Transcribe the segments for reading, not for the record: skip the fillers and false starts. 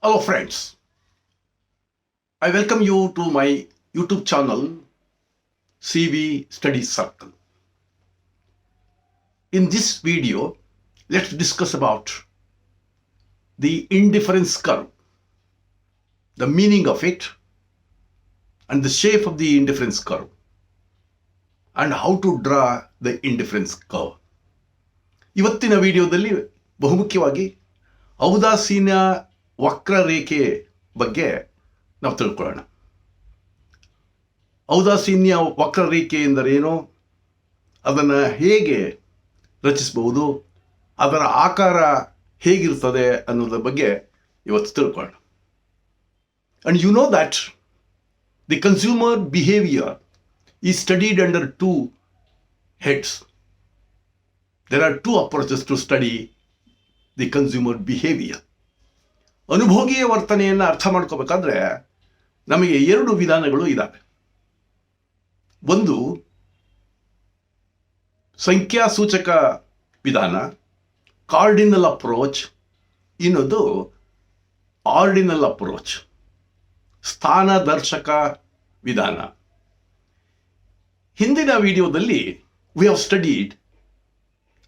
Hello friends, I welcome you to my YouTube channel CV Study Circle. In this video, let's discuss about the indifference curve, the meaning of it, and the shape of the indifference curve, and how to draw the indifference curve. ಇವತ್ತಿನ ವಿಡಿಯೋದಲ್ಲಿ ಬಹುಮುಖ್ಯವಾಗಿ ಔದಾಸೀನ್ಯ ವಕ್ರರೇಖೆ ಬಗ್ಗೆ ನಾವು ತಿಳ್ಕೊಳ್ಳೋಣ. ಔದಾಸೀನ್ಯ ವಕ್ರರೇಖೆ ಎಂದರೇನು, ಅದನ್ನು ಹೇಗೆ ರಚಿಸಬಹುದು, ಅದರ ಆಕಾರ ಹೇಗಿರ್ತದೆ ಅನ್ನೋದ್ರ ಬಗ್ಗೆ ಇವತ್ತು ತಿಳ್ಕೊಳ್ಳೋಣ. And you know that the consumer behavior is studied under two heads. There are two approaches to study the consumer behavior. ಅನುಭೋಗಿಯ ವರ್ತನೆಯನ್ನು ಅರ್ಥ ಮಾಡ್ಕೋಬೇಕಾದ್ರೆ ನಮಗೆ ಎರಡು ವಿಧಾನಗಳು ಇದ್ದಾವೆ. ಒಂದು ಸಂಖ್ಯಾಸೂಚಕ ವಿಧಾನ, ಕಾರ್ಡಿನಲ್ ಅಪ್ರೋಚ್. ಇನ್ನೊಂದು ಆರ್ಡಿನಲ್ ಅಪ್ರೋಚ್, ಸ್ಥಾನದರ್ಶಕ ವಿಧಾನ. ಹಿಂದಿನ ವಿಡಿಯೋದಲ್ಲಿ we have studied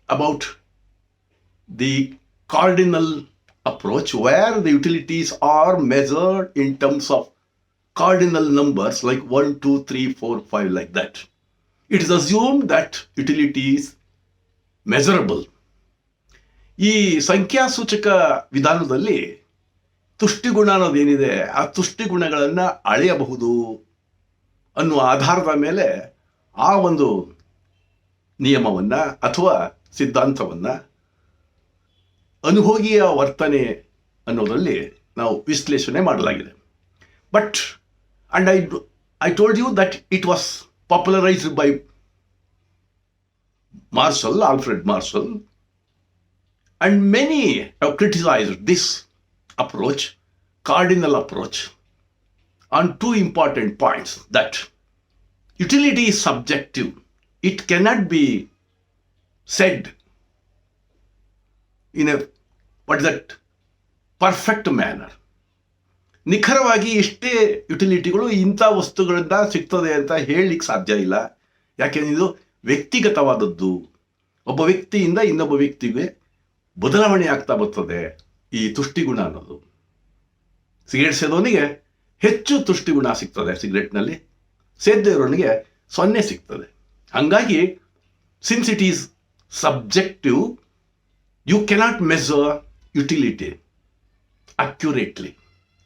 about the cardinal approach, where the utilities are measured in terms of cardinal numbers like 1, 2, 3, 4, 5, like that. It is assumed that utility is measurable. ಈ ಸಂಖ್ಯಾಸೂಚಕ ವಿಧಾನದಲ್ಲಿ ತುಷ್ಟಿಗುಣ ಅನ್ನೋದೇನಿದೆ, ಆ ತುಷ್ಟಿಗುಣಗಳನ್ನು ಅಳೆಯಬಹುದು ಅನ್ನುವ ಆಧಾರದ ಮೇಲೆ ಆ ಒಂದು ನಿಯಮವನ್ನು ಅಥವಾ ಸಿದ್ಧಾಂತವನ್ನು ಅನುಭೋಗಿಯ ವರ್ತನೆ ಅನ್ನೋದರಲ್ಲಿ ನಾವು ವಿಶ್ಲೇಷಣೆ ಮಾಡಲಾಗಿದೆ. But and I told you that it was popularized by Alfred Marshall, and many have criticized this approach, cardinal approach, on two important points: that utility is subjective. It cannot be said in a perfect manner. ನಿಖರವಾಗಿ ಇಷ್ಟೇ ಯುಟಿಲಿಟಿಗಳು ಇಂಥ ವಸ್ತುಗಳಿಂದ ಸಿಗ್ತದೆ ಅಂತ ಹೇಳಲಿಕ್ಕೆ ಸಾಧ್ಯ ಇಲ್ಲ. ಯಾಕೆಂದ್ರೆ ಇದು ವ್ಯಕ್ತಿಗತವಾದದ್ದು. ಒಬ್ಬ ವ್ಯಕ್ತಿಯಿಂದ ಇನ್ನೊಬ್ಬ ವ್ಯಕ್ತಿಗೆ ಬದಲಾವಣೆ ಆಗ್ತಾ ಬರ್ತದೆ ಈ ತುಷ್ಟಿಗುಣ ಅನ್ನೋದು. ಸಿಗರೇಟ್ ಸೇದೋನಿಗೆ ಹೆಚ್ಚು ತುಷ್ಟಿಗುಣ ಸಿಗ್ತದೆ ಸಿಗರೇಟ್ನಲ್ಲಿ, ಸೇದದೇ ಇರೋನಿಗೆ 0 ಸಿಗ್ತದೆ. ಹಾಗಾಗಿ since it is subjective, you cannot measure utility accurately.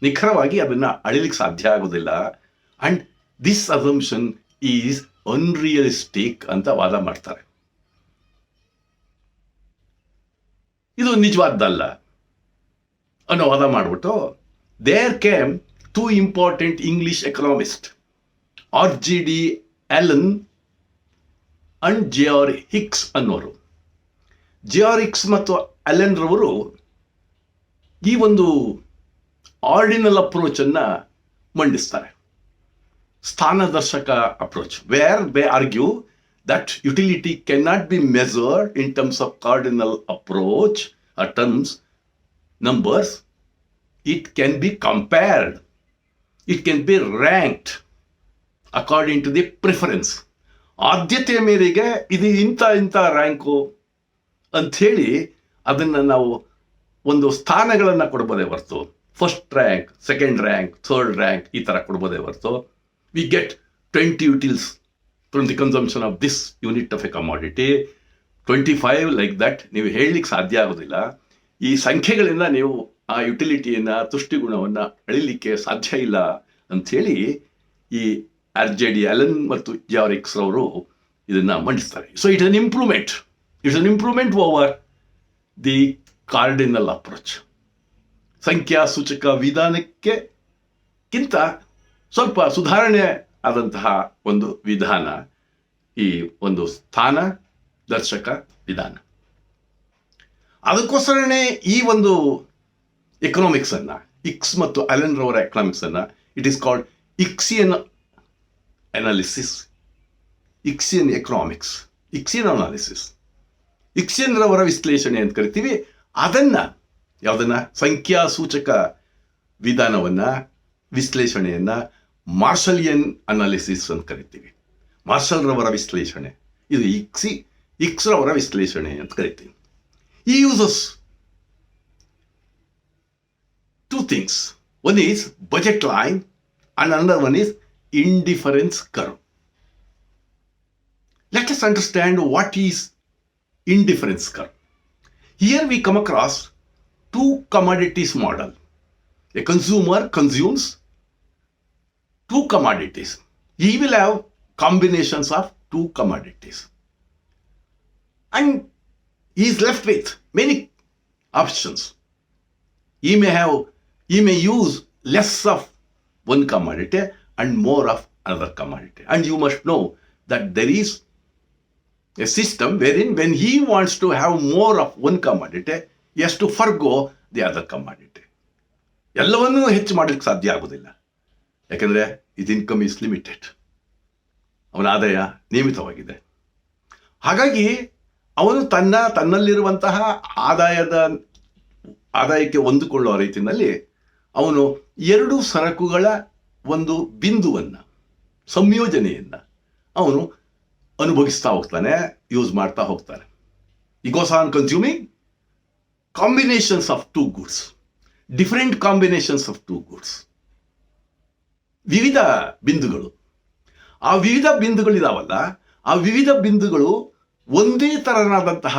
ನಿಖರವಾಗಿ ಅದನ್ನು ಅಳಿಲಿಕ್ಕೆ ಸಾಧ್ಯ ಆಗೋದಿಲ್ಲ. And this assumption is unrealistic ಅಂತ ವಾದ ಮಾಡ್ತಾರೆ. ಇದು ನಿಜವಾದ್ದಲ್ಲ ಅನ್ನೋ ವಾದ ಮಾಡಿಬಿಟ್ಟು there came two important English economist, RGD Allen and J.R. Hicks ಅನ್ನೋರು. J.R. ಹಿಕ್ಸ್ ಮತ್ತು ಅಲೆನ್ ರವರು ಈ ಒಂದು ಆರ್ಡಿನಲ್ ಅಪ್ರೋಚನ್ನು ಮಂಡಿಸ್ತಾರೆ, ಸ್ಥಾನದರ್ಶಕ approach, where they argue that utility cannot be measured in terms of cardinal approach or terms, numbers. It can be compared. It can be ranked according to the preference. ಆದ್ಯತೆಯ ಮೇರೆಗೆ ಇದು ಇಂಥ ರ್ಯಾಂಕು ಅಂಥೇಳಿ ಅದನ್ನು ನಾವು ಒಂದು ಸ್ಥಾನಗಳನ್ನು ಕೊಡ್ಬೋದೇ ಹೊರತು, first rank, second rank, third rank ಈ ಥರ ಕೊಡ್ಬೋದೇ ಹೊರತು we get 20 utils from the consumption of this unit of a commodity, 25 like that ನೀವು ಹೇಳಲಿಕ್ಕೆ ಸಾಧ್ಯ ಆಗೋದಿಲ್ಲ. ಈ ಸಂಖ್ಯೆಗಳಿಂದ ನೀವು ಆ ಯುಟಿಲಿಟಿಯನ್ನು, ತುಷ್ಟಿಗುಣವನ್ನು ಅಳಿಲಿಕ್ಕೆ ಸಾಧ್ಯ ಇಲ್ಲ ಅಂಥೇಳಿ ಈ RGD Allen ಮತ್ತು J.R. ಹಿಕ್ಸ್ ರವರು ಇದನ್ನು ಮಂಡಿಸ್ತಾರೆ. So it's an improvement over the cardinal approach. ಸಂಖ್ಯಾಸೂಚಕ ವಿಧಾನಕ್ಕಿಂತ ಸ್ವಲ್ಪ ಸುಧಾರಣೆ ಆದಂತಹ ಒಂದು ವಿಧಾನ ಈ ಒಂದು ಸ್ಥಾನ ದರ್ಶಕ ವಿಧಾನ. ಅದಕ್ಕೋಸ್ಕರನೇ ಈ ಒಂದು ಎಕನಾಮಿಕ್ಸನ್ನು, ಹಿಕ್ಸ್ ಮತ್ತು ಅಲೆನ್ ರವರ ಎಕನಾಮಿಕ್ಸನ್ನು, it is called Hicksian analysis, Hicksian economics, Hicksian analysis, Hicksian ರವರ ವಿಶ್ಲೇಷಣೆ ಅಂತ ಕರಿತೀವಿ. ಅದನ್ನು ಯಾವುದನ್ನು ಸಂಖ್ಯಾಸೂಚಕ ವಿಧಾನವನ್ನು, ವಿಶ್ಲೇಷಣೆಯನ್ನು ಮಾರ್ಷಲಿಯನ್ ಅನಾಲಿಸಿಸ್ ಅಂತ ಕರಿತೀವಿ. ಮಾರ್ಷಲ್ರವರ ವಿಶ್ಲೇಷಣೆ, ಇದು ಇಕ್ಸ್ರವರ ವಿಶ್ಲೇಷಣೆ ಅಂತ ಕರಿತೀವಿ. ಈ uses two things. One is budget line and another one is indifference curve. Let us understand what is indifference curve. Here we come across two commodities model. A consumer consumes two commodities. He will have combinations of two commodities. And he is left with many options. He may use less of one commodity and more of another commodity. And you must know that there is a system wherein when he wants to have more of one commodity, he has to forgo the other commodity. ಎಲ್ಲವನ್ನೂ ಹೆಚ್ಚು ಮಾಡಲಿಕ್ಕೆ ಸಾಧ್ಯ ಆಗೋದಿಲ್ಲ. ಯಾಕೆಂದರೆ is income is limited. ಅವನ ಆದಾಯ ನಿಯಮಿತವಾಗಿದೆ. ಹಾಗಾಗಿ ಅವನು ತನ್ನಲ್ಲಿರುವಂತಹ ಆದಾಯಕ್ಕೆ ಹೊಂದಿಕೊಳ್ಳುವ ರೀತಿಯಲ್ಲಿ ಅವನು ಎರಡು ಸರಕುಗಳ ಒಂದು ಬಿಂದುವನ್ನು, ಸಂಯೋಜನೆಯನ್ನು ಅವನು ಅನುಭವಿಸ್ತಾ ಹೋಗ್ತಾನೆ, ಯೂಸ್ ಮಾಡ್ತಾ ಹೋಗ್ತಾನೆ. He goes on consuming combinations of two goods, different combinations of two goods. ವಿವಿಧ ಬಿಂದುಗಳು. ಆ ವಿವಿಧ ಬಿಂದುಗಳಿದಾವಲ್ಲ, ಆ ವಿವಿಧ ಬಿಂದುಗಳು ಒಂದೇ ತರನಾದಂತಹ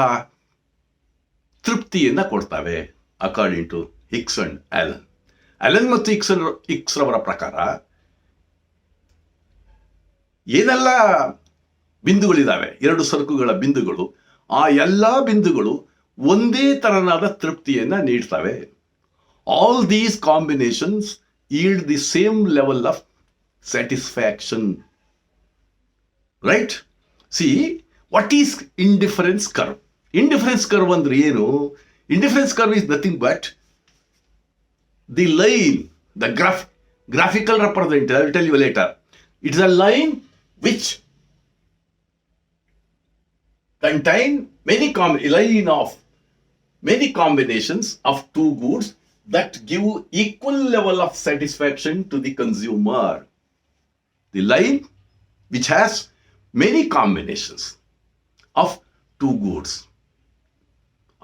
ತೃಪ್ತಿಯನ್ನು ಕೊಡ್ತವೆ. According to Hicks and Allen. Allen ಮತ್ತು ಹಿಕ್ಸ್ರವರ ಪ್ರಕಾರ ಏನೆಲ್ಲ ಬಿಂದುಗಳಿದ್ದಾವೆ, ಎರಡು ಸರಕುಗಳ ಬಿಂದುಗಳು, ಆ ಎಲ್ಲ ಬಿಂದುಗಳು ಒಂದೇ ತರನಾದ ತೃಪ್ತಿಯನ್ನು ನೀಡ್ತವೆ. All these combinations yield the same level of satisfaction. Right? C, what is indifference curve? Indifference curve ಅಂದ್ರೆ ಏನು? Indifference curve is nothing but the line, the graphical representation. I will tell you later. It is a line which contain line of many combinations of two goods that give equal level of satisfaction to the consumer. The line which has many combinations of two goods.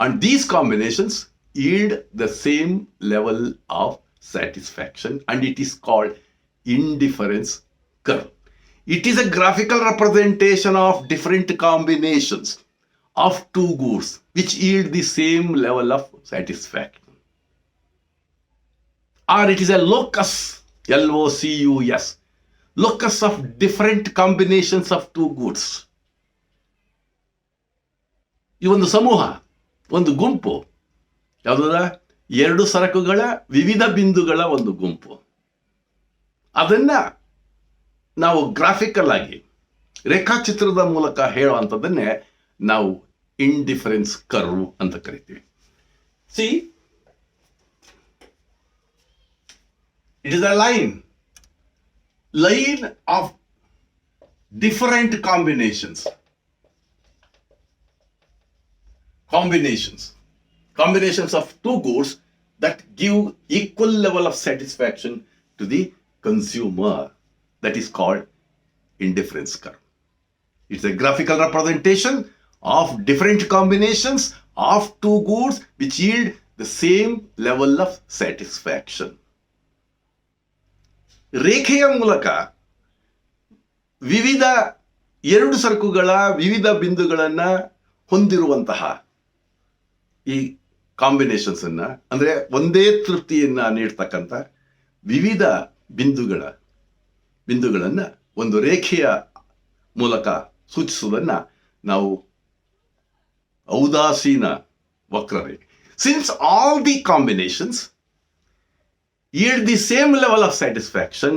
And these combinations yield the same level of satisfaction, and it is called indifference curve. It is a graphical representation of different combinations of two goods which yield the same level of satisfaction. Or it is a locus, L-O-C-U-S, locus of different combinations of two goods. ಈ ಒಂದು ಸಮೂಹ, ಒಂದು ಗುಂಪು ಯಾವುದದ? ಎರಡು ಸರಕುಗಳ ವಿವಿಧ ಬಿಂದುಗಳ ಒಂದು ಗುಂಪು. ಅದನ್ನ ನಾವು ಗ್ರಾಫಿಕಲ್ ಆಗಿ ರೇಖಾಚಿತ್ರದ ಮೂಲಕ ಹೇಳುವಂಥದ್ದನ್ನೇ ನಾವು ಇಂಡಿಫರೆನ್ಸ್ ಕರ್ವ್ ಅಂತ ಕರಿತೀವಿ. C, it is a line of different combinations of two goods that give equal level of satisfaction to the consumer. That is called indifference curve. It's a graphical representation of different combinations of two goods which yield the same level of satisfaction. ರೇಖೆಯ ಮೂಲಕ ವಿವಿಧ ಎರಡು ಸರಕುಗಳ ವಿವಿಧ ಬಿಂದುಗಳನ್ನು ಹೊಂದಿರುವಂತಹ ಈ combinations ಅನ್ನ, ಅಂದ್ರೆ ಒಂದೇ ತೃಪ್ತಿಯನ್ನ ನೀಡ್ತಕ್ಕಂಥ ವಿವಿಧ ಬಿಂದುಗಳನ್ನ ಒಂದು ರೇಖೆಯ ಮೂಲಕ ಸೂಚಿಸುವುದನ್ನ ನಾವು ಔದಾಸೀನ ವಕ್ರರೇಖೆ. Since all the combinations yield the same level of satisfaction,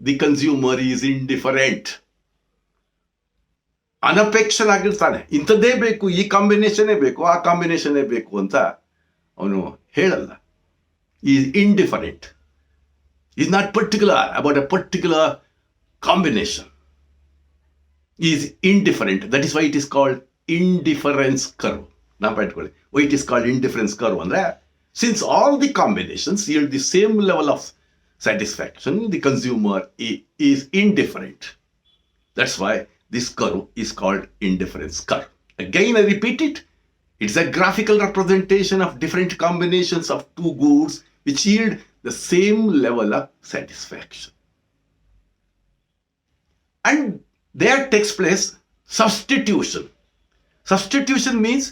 the consumer is indifferent. ಅನಪೇಕ್ಷನಾಗಿರ್ತಾನೆ. ಇಂಥದ್ದೇ ಬೇಕು, ಈ ಕಾಂಬಿನೇಷನ್ನೇ ಬೇಕು, ಆ ಕಾಂಬಿನೇಷನ್ನೇ ಬೇಕು ಅಂತ ಅವನು ಹೇಳಲ್ಲ. Is indifferent. Is not particular about a particular combination. Is indifferent. That is why it is called indifference curve. ನಾವು ಇಟ್ಕೊಳ್ಳಿ, why it is called indifference curve ಅಂದ್ರೆ Since all the combinations yield the same level of satisfaction, the consumer is indifferent. That's why this curve is called indifference curve. Again, I repeat it. It's a graphical representation of different combinations of two goods which yield the same level of satisfaction. And there takes place substitution. Substitution means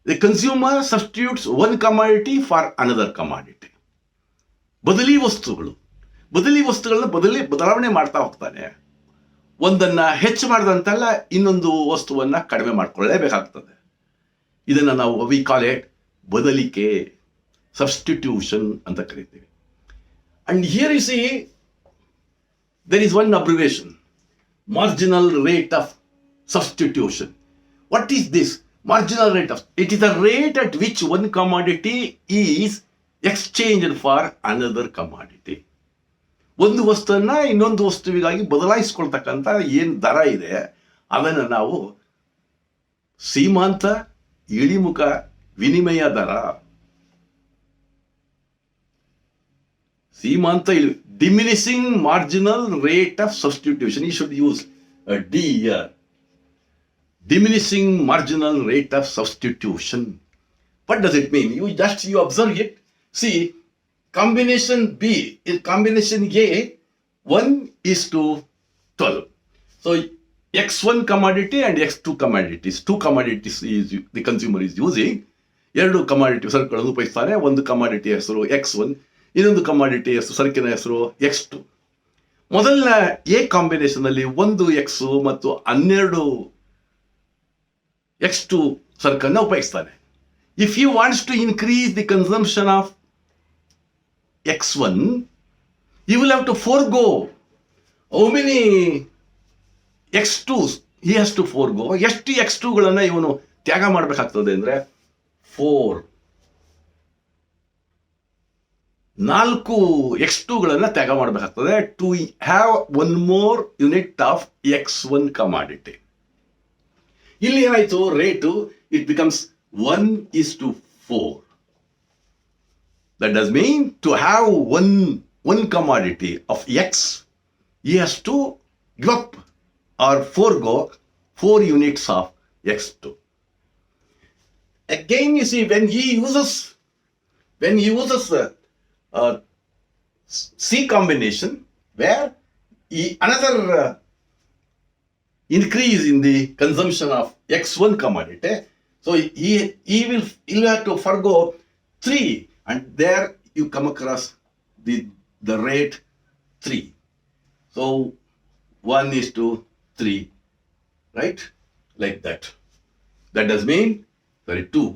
the consumer substitutes one commodity for another commodity. ಬದಲಿ ವಸ್ತುಗಳನ್ನ ಬದಲಾವಣೆ ಮಾಡ್ತಾ ಹೋಗ್ತಾನೆ. ಒಂದನ್ನ ಹೆಚ್ಚು ಮಾಡಿದಂತೆಲ್ಲ ಇನ್ನೊಂದು ವಸ್ತುವನ್ನ ಕಡಿಮೆ ಮಾಡ್ಕೊಳ್ಳೇಬೇಕಾಗ್ತದೆ. ಇದನ್ನ ನಾವು ವಿ ಕಾಲ್ ಇಟ್ ಬದಲಿಕೆ, ಸಬ್ಸ್ಟಿಟ್ಯೂಷನ್ ಅಂತ ಕರಿತೀವಿ. And here U C there is one abbreviation, marginal rate of substitution. What is this marginal rate of? It is the rate at which one commodity is exchanged for another commodity. ಒಂದು ವಸ್ತುವನ್ನ ಇನ್ನೊಂದು ವಸ್ತುವಿಗಾಗಿ ಬದಲಾಯಿಸಿಕೊಳ್ತಕ್ಕಂಥ ಏನು ದರ ಇದೆ ಅದನ್ನು ನಾವು ಸೀಮಾಂತ ಇಳಿಮುಖ ವಿನಿಮಯ ದರ, diminishing marginal rate of substitution. You should use a D here. Diminishing marginal rate of substitution. What does it mean? You observe it. See, combination B is combination A, 1:12. So X1 commodity and X2 commodities. Two commodities the consumer is using. ಎರಡು commodity ಸರಕುಗಳನ್ನು ಉಪಯೋಗಿಸ್ತಾನೆ. ಒಂದು commodity ಹೆಸರು X1, ಇನ್ನೊಂದು commodity ಹೆಸರು ಸರಕಿನ ಹೆಸರು X2. ಮೊದಲನ A combination ಅಲ್ಲಿ 1 X ಮತ್ತು 12 X2 ಸರಕನ್ನು ಉಪಯೋಗಿಸ್ತಾನೆ. If you wants to increase the consumption of X1, you will have to forego how many X2s he has to forego. ಎಷ್ಟು X2ಗಳನ್ನ ಇವನು ತ್ಯಾಗ ಮಾಡಬೇಕಾಗ್ತದೆ ಅಂದ್ರೆ 4 X2ಗಳನ್ನ ತ್ಯಾಗ ಮಾಡಬೇಕಾಗ್ತದೆ to have one more unit of X1 commodity. ಇಲ್ಲಿ ಏನಾಯ್ತು rate it becomes 1:4. That does mean to have one commodity of X, he has to give up or forego 4 units of X2. Again, you see, when he uses C combination, where another increase in the consumption of X1 commodity, so he will have to forego 3. And there you come across the rate 3. So 1:3, right? Like that. That does mean, 2.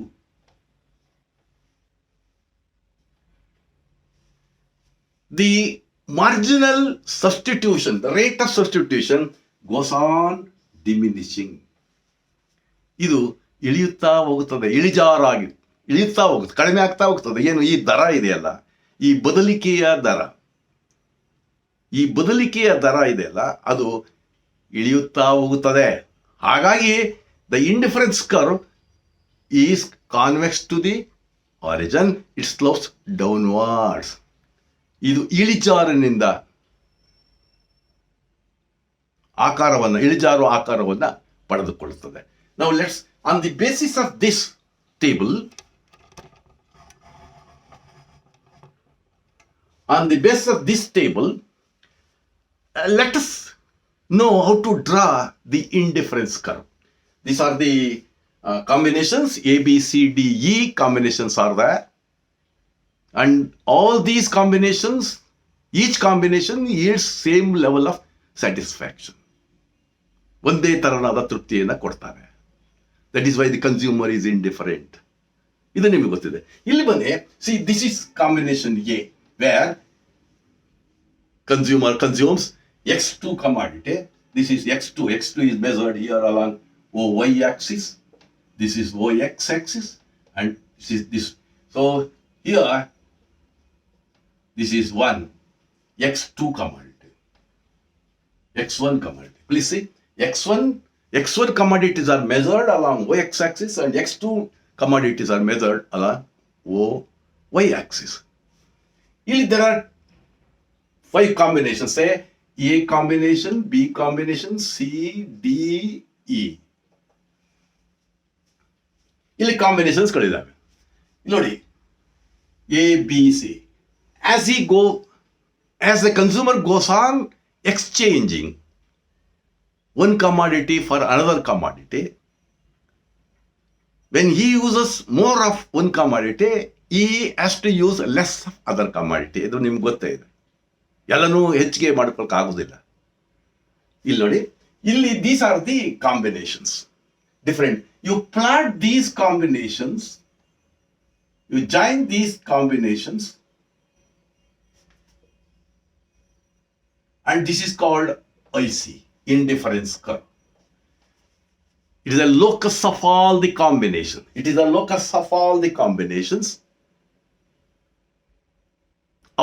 The marginal substitution, the rate of substitution goes on diminishing. ಇದು ಇಳಿಯುತ್ತಾ ಹೋಗುತ್ತದೆ, ಇಳಿಯುತ್ತಾ ಹೋಗುತ್ತೆ, ಕಡಿಮೆ ಆಗ್ತಾ ಹೋಗ್ತದೆ. ಏನು ಈ ದರ ಇದೆಯಲ್ಲ, ಈ ಬದಲಿಕೆಯ ದರ ಇದೆಯಲ್ಲ, ಅದು ಇಳಿಯುತ್ತಾ ಹೋಗುತ್ತದೆ. ಹಾಗಾಗಿ the indifference curve is convex to the origin, it slopes downwards. ಇದು ಇಳಿಜಾರು ಆಕಾರವನ್ನು ಪಡೆದುಕೊಳ್ಳುತ್ತದೆ. Now let's, on the basis of this table, let us know how to draw the indifference curve. These are the combinations, A, B, C, D, E combinations are there. And all these combinations, each combination yields same level of satisfaction. ಒಂದೇ ತರನಾದ ತೃಪ್ತಿಯನ್ನು ಕೊಡ್ತಾರೆ. That is why the consumer is indifferent. ಇದು ನಿಮಗೆ ಗೊತ್ತಿದೆ. ಇಲ್ಲಿ ಬನ್ನಿ, see, this is combination A, where consumer consumes X2 commodity. This is X2. X2 is measured here along OY axis. This is OX axis, and this is this. So here, this is 1 X2 commodity, X1 commodity. Please see, X1 commodities are measured along OX axis, and X2 commodities are measured along O y axis. Here there are 5 combinations. Say A combination, B combination, C, D, E. ಇಲ್ಲಿ ಕಾಂಬಿನೇಷನ್ಸ್ಗಳಿದ್ದಾವೆ. ನೋಡಿ, A, B, C. As the consumer goes on exchanging one commodity for another commodity, when he uses more of one commodity, he has to use less of other commodity. ಇದು ನಿಮ್ಗೆ ಗೊತ್ತೇ ಇದೆ. ಎಲ್ಲನೂ ಹೆಚ್ಚಿಗೆ ಮಾಡ್ಕೊಳಕ್ಕಾಗೋದಿಲ್ಲ. ಇಲ್ಲಿ ನೋಡಿ, ಇಲ್ಲಿ these are the combinations. Different. You plot these combinations, you join these combinations, and this is called IC, indifference curve. It is a locus of all the combination. It is a locus of all the combinations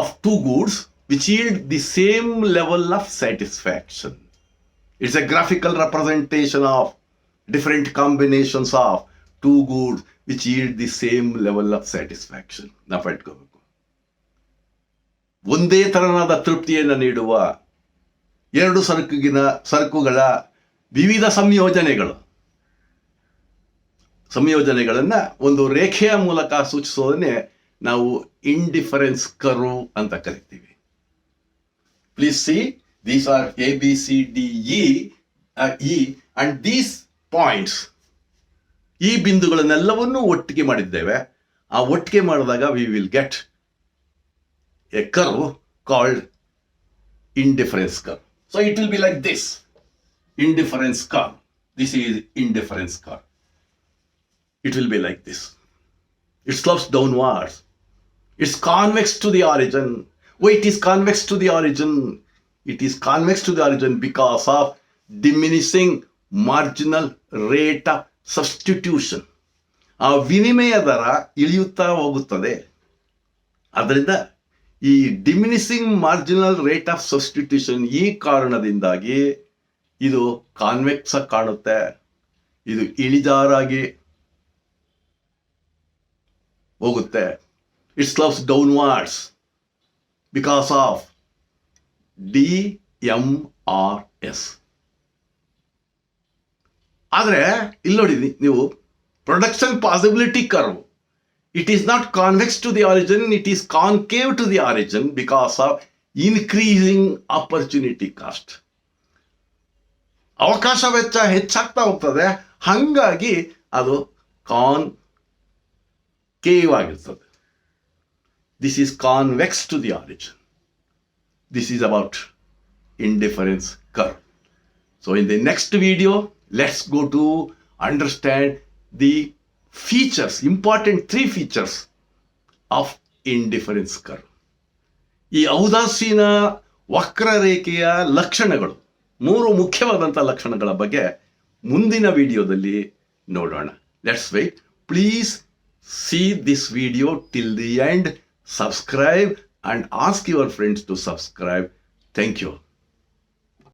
of two goods which yield the same level of satisfaction. It's a graphical representation of different combinations of two goods which yield the same level of satisfaction. ನಾವು ಇಟ್ಕೋಬೇಕು. ಒಂದೇ ತರನಾದ ತೃಪ್ತಿಯನ್ನು ನೀಡುವ ಎರಡು ಸರಕುಗಳ ವಿವಿಧ ಸಂಯೋಜನೆಗಳನ್ನು ಒಂದು ರೇಖೆಯ ಮೂಲಕ ಸೂಚಿಸೋದನ್ನೇ ನಾವು ಇಂಡಿಫರೆನ್ಸ್ ಕರ್ವ್ ಅಂತ ಕರಿತೀವಿ. Please C, these are A, B, C, D, E and these points. ಈ ಬಿಂದುಗಳನ್ನೆಲ್ಲವನ್ನೂ ಒಟ್ಟಿಗೆ ಮಾಡಿದ್ದೇವೆ. ಆ ಒಟ್ಟಿಗೆ ಮಾಡಿದಾಗ we will get A curve called indifference curve. So it will be like this, indifference curve. This is indifference curve. It will be like this. It slopes downwards. It's convex to the origin. Why it is convex to the origin? It is convex to the origin because of diminishing marginal rate of substitution. ಆ ವಿನಿಮಯ ದರ ಇಳಿಯುತ್ತಾ ಹೋಗುತ್ತದೆ. ಅದರಿಂದ ಈ diminishing marginal rate of substitution ಈ ಕಾರಣದಿಂದಾಗಿ ಇದು convex ಆಗಿ ಕಾಣುತ್ತೆ. ಇದು ಇಳಿಜಾರಾಗಿ ಹೋಗುತ್ತೆ. It slopes downwards because of DMRS. ಆದರೆ ಇಲ್ಲಿ ನೋಡಿ ನೀವು, production possibility curve, it is not convex to the origin, it is concave to the origin because of increasing opportunity cost. ಅವಕಾಶ ವೆಚ್ಚ ಹೆಚ್ಚಾಗ್ತಾ ಹೋಗ್ತದೆ, ಹಾಗಾಗಿ ಅದು ಕಾನ್ಕೇವ್ ಆಗಿರ್ತದೆ. This is convex to the origin. This is about indifference curve. So in the next video, let's go to understand the features, important 3 features of indifference curve. ಈ ಔದಾಸೀನ ವಕ್ರರೇಖೆಯ ಲಕ್ಷಣಗಳು, 3 ಮುಖ್ಯವಾದಂಥ ಲಕ್ಷಣಗಳ ಬಗ್ಗೆ ಮುಂದಿನ ವಿಡಿಯೋದಲ್ಲಿ ನೋಡೋಣ. Let's wait. Please see this video till the end, subscribe and ask your friends to subscribe. Thank you.